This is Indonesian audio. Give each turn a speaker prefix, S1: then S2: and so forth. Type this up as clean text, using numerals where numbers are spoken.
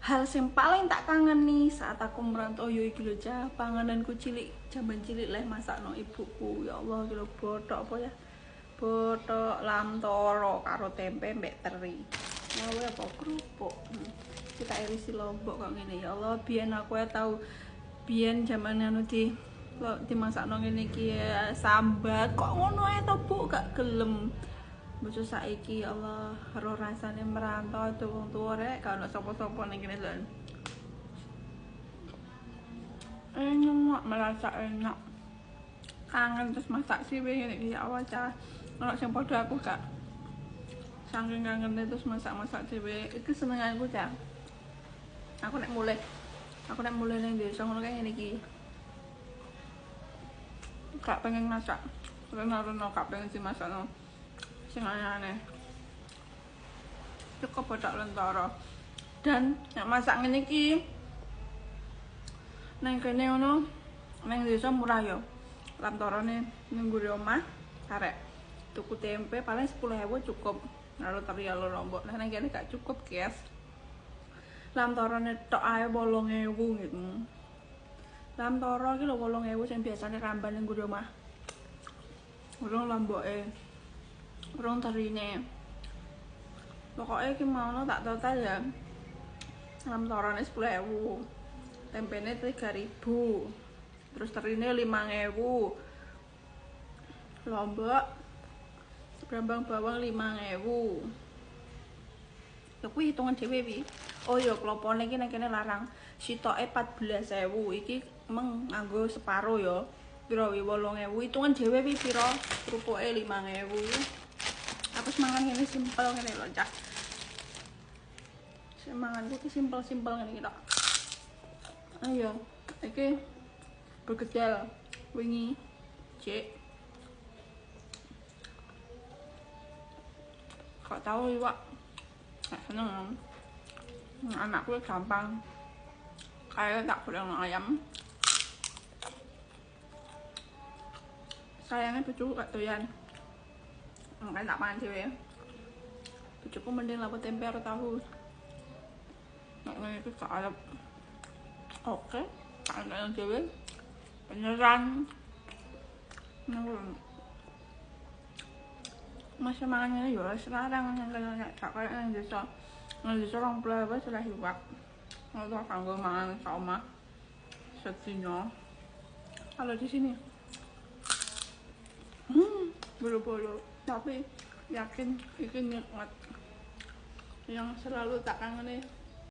S1: Hal yang paling tak kangen nih saat aku merantau yo iki lho Cah, pangananku cilik, jaman cilik leh masakno ibuku. Ya Allah, iki lho bothok apa ya? Bothok lamtoro karo tempe mbek teri. Ya apa kerupuk. Kita irisi lombok kok ngene. Ya Allah, biyen aku ya tau biyen jaman anu dimasakno ngene iki sambat kok ngono ae to Bu, gak gelem. Bocah saiki ya Allah, karo rasane merantau tuh wong tuwa rek, gak ono sapa-sapa ning kene lho. Enak, merasa enak. Kangen terus masak sih ngene iki ya Allah Cah. Ono sing padha aku gak. Saking kangen terus masak-masak dhewe. Iki senenganku Cah. Aku nek mulai ning desa ngono kae ngene iki. Gak pengen masak. Reno gak pengen dimasakno. Sing aneh-aneh. Cukup bothok lentoro. Dan nek masak ngene iki nang kene ngono nang desa murah yo. Lamtorone ning nggone omah arek tuku tempe paling 10.000 cukup. Lalu teri lo lombok. Nah nang kene gak cukup, guys. Lamtorone tok ae 8.000 gitu. Lamtoro iki lho 8.000 sing biasane ramban ning nggone omah. Urung lomboke. Urung terine. Pokoknya iki mau tak total ya. Lamtorone 10.000. Tempene 3.000. Terus terine 5.000. Lombok brambang bawang 5.000. Ya kuwi hitungan dhewe wi. Oh ya klopone iki nang kene larang. Sitoke 14.000. Iki meng nganggo separo ya. Piro wi 8.000. Hitungan dhewe wi piro? Kerupuke 5.000. Aku semangan ngene simpel ngene lho Cah. Semanganku ki simpel-simpel ngene iki tok. Ayo, iki bergejal wingi cek. Kok tahu iwak. Gak seneng. Anakku gampang. Kayak tak goreng ayam. Sayangnya bojoku gak doyan. Makanya tak pangan dhewe. Bojoku mending lapo tempe karo tahu. Nek ngene iki gak arep. Oke, tak nang dhewe. Beneran. Masih mangan ngene yo sekarang nang gak kaya nang desa. Nang desa 20.000 sudah iwak. Ngono kanggo mangan sak omah. Sedina. Kalau di sini bolo-bolo, tapi yakin ini nikmat yang selalu tak kangen nih.